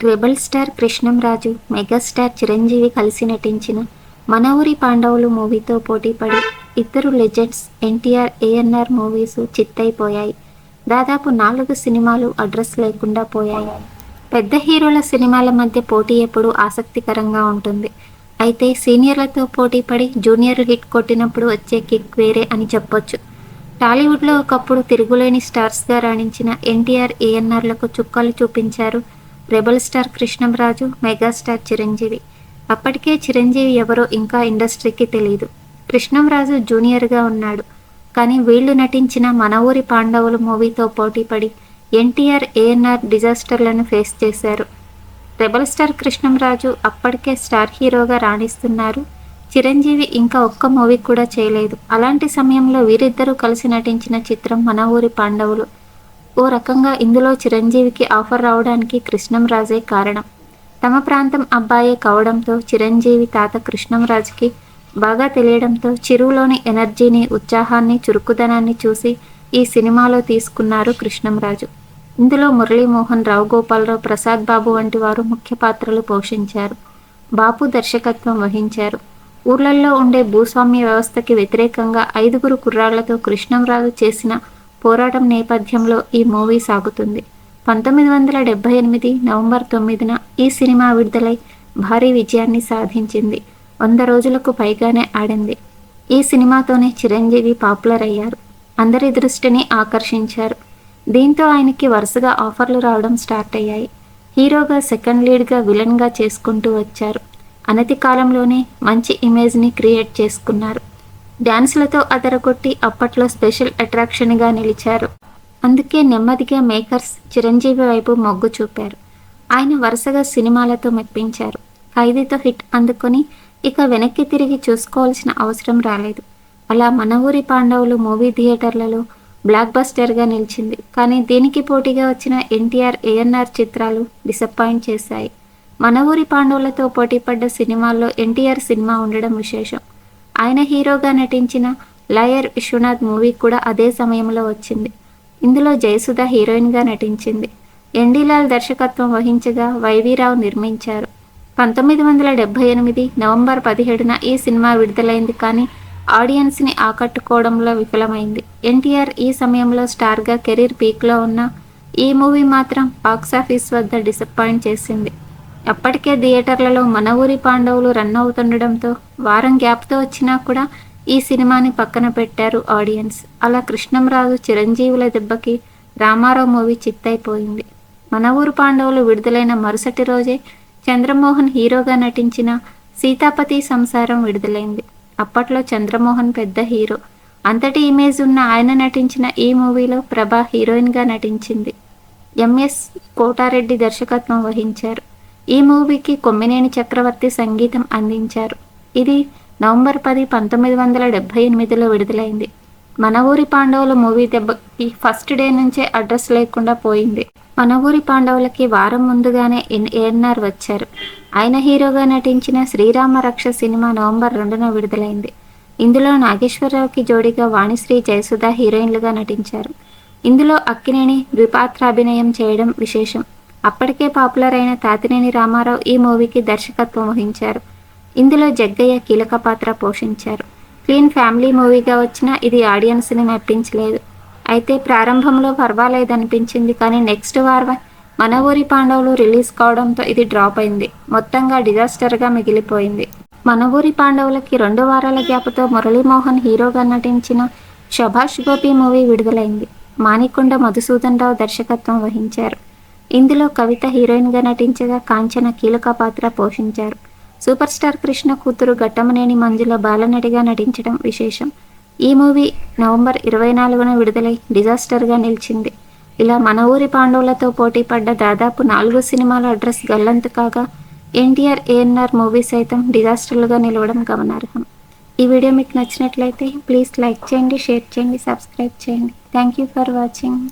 Rebel star Krishnam Raju, megastar Chiranjeevi కలిసి నటించిన మన ఊరి పాండవులు మూవీతో పోటీపడి ఇద్దరు లెజెండ్స్ ఎన్టీఆర్, ఏఎన్ఆర్ మూవీస్ చిత్తైపోయాయి. దాదాపు 4 సినిమాలు అడ్రస్ లేకుండా పోయాయి. పెద్ద హీరోల సినిమాల మధ్య పోటీ ఎప్పుడూ ఆసక్తికరంగా ఉంటుంది. అయితే సీనియర్లతో పోటీపడి జూనియర్ హిట్ కొట్టినప్పుడు వచ్చే కిక్ వేరే అని చెప్పొచ్చు. టాలీవుడ్లో ఒకప్పుడు తిరుగులేని స్టార్స్గా రాణించిన ఎన్టీఆర్, ఏఎన్ఆర్లకు చుక్కలు చూపించారు rebel star Krishnam Raju, megastar Chiranjeevi. అప్పటికే చిరంజీవి ఎవరో ఇంకా ఇండస్ట్రీకి తెలియదు. కృష్ణంరాజు జూనియర్గా ఉన్నాడు. కానీ వీళ్ళు నటించిన మన ఊరి పాండవులు మూవీతో పోటీపడి ఎన్టీఆర్, ఏఎన్ఆర్ డిజాస్టర్లను ఫేస్ చేశారు. రెబల్ స్టార్ కృష్ణంరాజు అప్పటికే స్టార్ హీరోగా రాణిస్తున్నారు. చిరంజీవి ఇంకా ఒక్క మూవీ కూడా చేయలేదు. అలాంటి సమయంలో వీరిద్దరూ కలిసి నటించిన చిత్రం మన ఊరి పాండవులు. ఓ రకంగా ఇందులో చిరంజీవికి ఆఫర్ రావడానికి కృష్ణంరాజే కారణం. తమ ప్రాంతం అబ్బాయే కావడంతో చిరంజీవి తాత కృష్ణంరాజుకి బాగా తెలియడంతో చిరులోని ఎనర్జీని, ఉత్సాహాన్ని, చురుకుదనాన్ని చూసి ఈ సినిమాలో తీసుకున్నారు కృష్ణంరాజు. ఇందులో మురళీమోహన్, రావు గోపాలరావు, ప్రసాద్ బాబు వంటి వారు ముఖ్య పాత్రలు పోషించారు. బాపు దర్శకత్వం వహించారు. ఊర్లల్లో ఉండే భూస్వామ్య వ్యవస్థకి వ్యతిరేకంగా 5 కుర్రాళ్లతో కృష్ణంరాజు చేసిన పోరాటం నేపథ్యంలో ఈ మూవీ సాగుతుంది. 1978 నవంబర్ 9న ఈ సినిమా విడుదలై భారీ విజయాన్ని సాధించింది. 100 రోజులకు పైగానే ఆడింది. ఈ సినిమాతోనే చిరంజీవి పాపులర్ అయ్యారు. అందరి దృష్టిని ఆకర్షించారు. దీంతో ఆయనకి వరుసగా ఆఫర్లు రావడం స్టార్ట్ అయ్యాయి. హీరోగా, సెకండ్ లీడ్గా, విలన్గా చేసుకుంటూ వచ్చారు. అనతి కాలంలోనే మంచి ఇమేజ్ని క్రియేట్ చేసుకున్నారు. డ్యాన్స్లతో అదరగొట్టి అప్పట్లో స్పెషల్ అట్రాక్షన్గా నిలిచారు. అందుకే నెమ్మదిగా మేకర్స్ చిరంజీవి వైపు మొగ్గు చూపారు. ఆయన వరుసగా సినిమాలతో మెప్పించారు. ఖైదీతో హిట్ అందుకొని ఇక వెనక్కి తిరిగి చూసుకోవాల్సిన అవసరం రాలేదు. అలా మన ఊరి పాండవులు మూవీ థియేటర్లలో బ్లాక్ బస్టర్గా నిలిచింది. కానీ దీనికి పోటీగా వచ్చిన ఎన్టీఆర్, ఏఎన్ఆర్ చిత్రాలు డిసప్పాయింట్ చేశాయి. మన ఊరి పాండవులతో పోటీపడ్డ సినిమాల్లో ఎన్టీఆర్ సినిమా ఉండడం విశేషం. ఆయన హీరోగా నటించిన లాయర్ విశ్వనాథ్ మూవీ కూడా అదే సమయంలో వచ్చింది. ఇందులో జయసుధ హీరోయిన్గా నటించింది. ఎన్టీలాల్ దర్శకత్వం వహించగా వైవీరావు నిర్మించారు. 1978 నవంబర్ 17న ఈ సినిమా విడుదలైంది. కానీ ఆడియన్స్ని ఆకట్టుకోవడంలో విఫలమైంది. ఎన్టీఆర్ ఈ సమయంలో స్టార్గా కెరీర్ పీక్లో ఉన్న ఈ మూవీ మాత్రం బాక్సాఫీస్ వద్ద డిసప్పాయింట్ చేసింది. అప్పటికే థియేటర్లలో మన ఊరి పాండవులు రన్ అవుతుండడంతో వారం గ్యాప్తో వచ్చినా కూడా ఈ సినిమాని పక్కన పెట్టారు ఆడియన్స్. అలా కృష్ణంరాజు, చిరంజీవుల దెబ్బకి రామారావు మూవీ చిత్తైపోయింది. మన ఊరు పాండవులు విడుదలైన మరుసటి రోజే చంద్రమోహన్ హీరోగా నటించిన సీతాపతి సంసారం విడుదలైంది. అప్పట్లో చంద్రమోహన్ పెద్ద హీరో. అంతటి ఇమేజ్ ఉన్న ఆయన నటించిన ఈ మూవీలో ప్రభా హీరోయిన్గా నటించింది. ఎంఎస్ కోటారెడ్డి దర్శకత్వం వహించారు. ఈ మూవీకి కొమ్మినేని చక్రవర్తి సంగీతం అందించారు. ఇది నవంబర్ 10, 1978లో విడుదలైంది. మన ఊరి పాండవుల మూవీ దెబ్బకి ఫస్ట్ డే నుంచే అడ్రస్ లేకుండా పోయింది. మన ఊరి పాండవులకి వారం ముందుగానే ఏఎన్ఆర్ వచ్చారు. ఆయన హీరోగా నటించిన శ్రీరామ రక్ష సినిమా నవంబర్ 2న విడుదలైంది. ఇందులో నాగేశ్వరరావుకి జోడీగా వాణిశ్రీ, జయసుధ హీరోయిన్లుగా నటించారు. ఇందులో అక్కినేని ద్విపాత్రాభినయం చేయడం విశేషం. అప్పటికే పాపులర్ అయిన తాతినేని రామారావు ఈ మూవీకి దర్శకత్వం వహించారు. ఇందులో జగ్గయ్య కీలక పాత్ర పోషించారు. క్లీన్ ఫ్యామిలీ మూవీగా వచ్చినా ఇది ఆడియన్స్ని మెప్పించలేదు. అయితే ప్రారంభంలో పర్వాలేదనిపించింది. కానీ నెక్స్ట్ వారం మన ఊరి పాండవులు రిలీజ్ కావడంతో ఇది డ్రాప్ అయింది. మొత్తంగా డిజాస్టర్గా మిగిలిపోయింది. మన ఊరి పాండవులకి 2 వారాల గ్యాప్తో మురళీమోహన్ హీరోగా నటించిన శభాష్ గోపి మూవీ విడుదలైంది. మానికొండ మధుసూదన్ రావు దర్శకత్వం వహించారు. ఇందులో కవిత హీరోయిన్గా నటించగా కాంచన కీలక పాత్ర పోషించారు. సూపర్ స్టార్ కృష్ణ కూతురు ఘట్టమనేని మంజుల బాలనటిగా నటించడం విశేషం. ఈ మూవీ నవంబర్ 24న విడుదలై డిజాస్టర్గా నిలిచింది. ఇలా మన ఊరి పాండవులతో పోటీపడ్డ దాదాపు 4 సినిమాల అడ్రస్ గల్లంతు కాగా ఎన్టీఆర్, ఏఎన్ఆర్ మూవీ సైతం డిజాస్టర్లుగా నిలవడం గమనార్హం. ఈ వీడియో మీకు నచ్చినట్లయితే ప్లీజ్ లైక్ చేయండి, షేర్ చేయండి, సబ్స్క్రైబ్ చేయండి. Thank you for watching.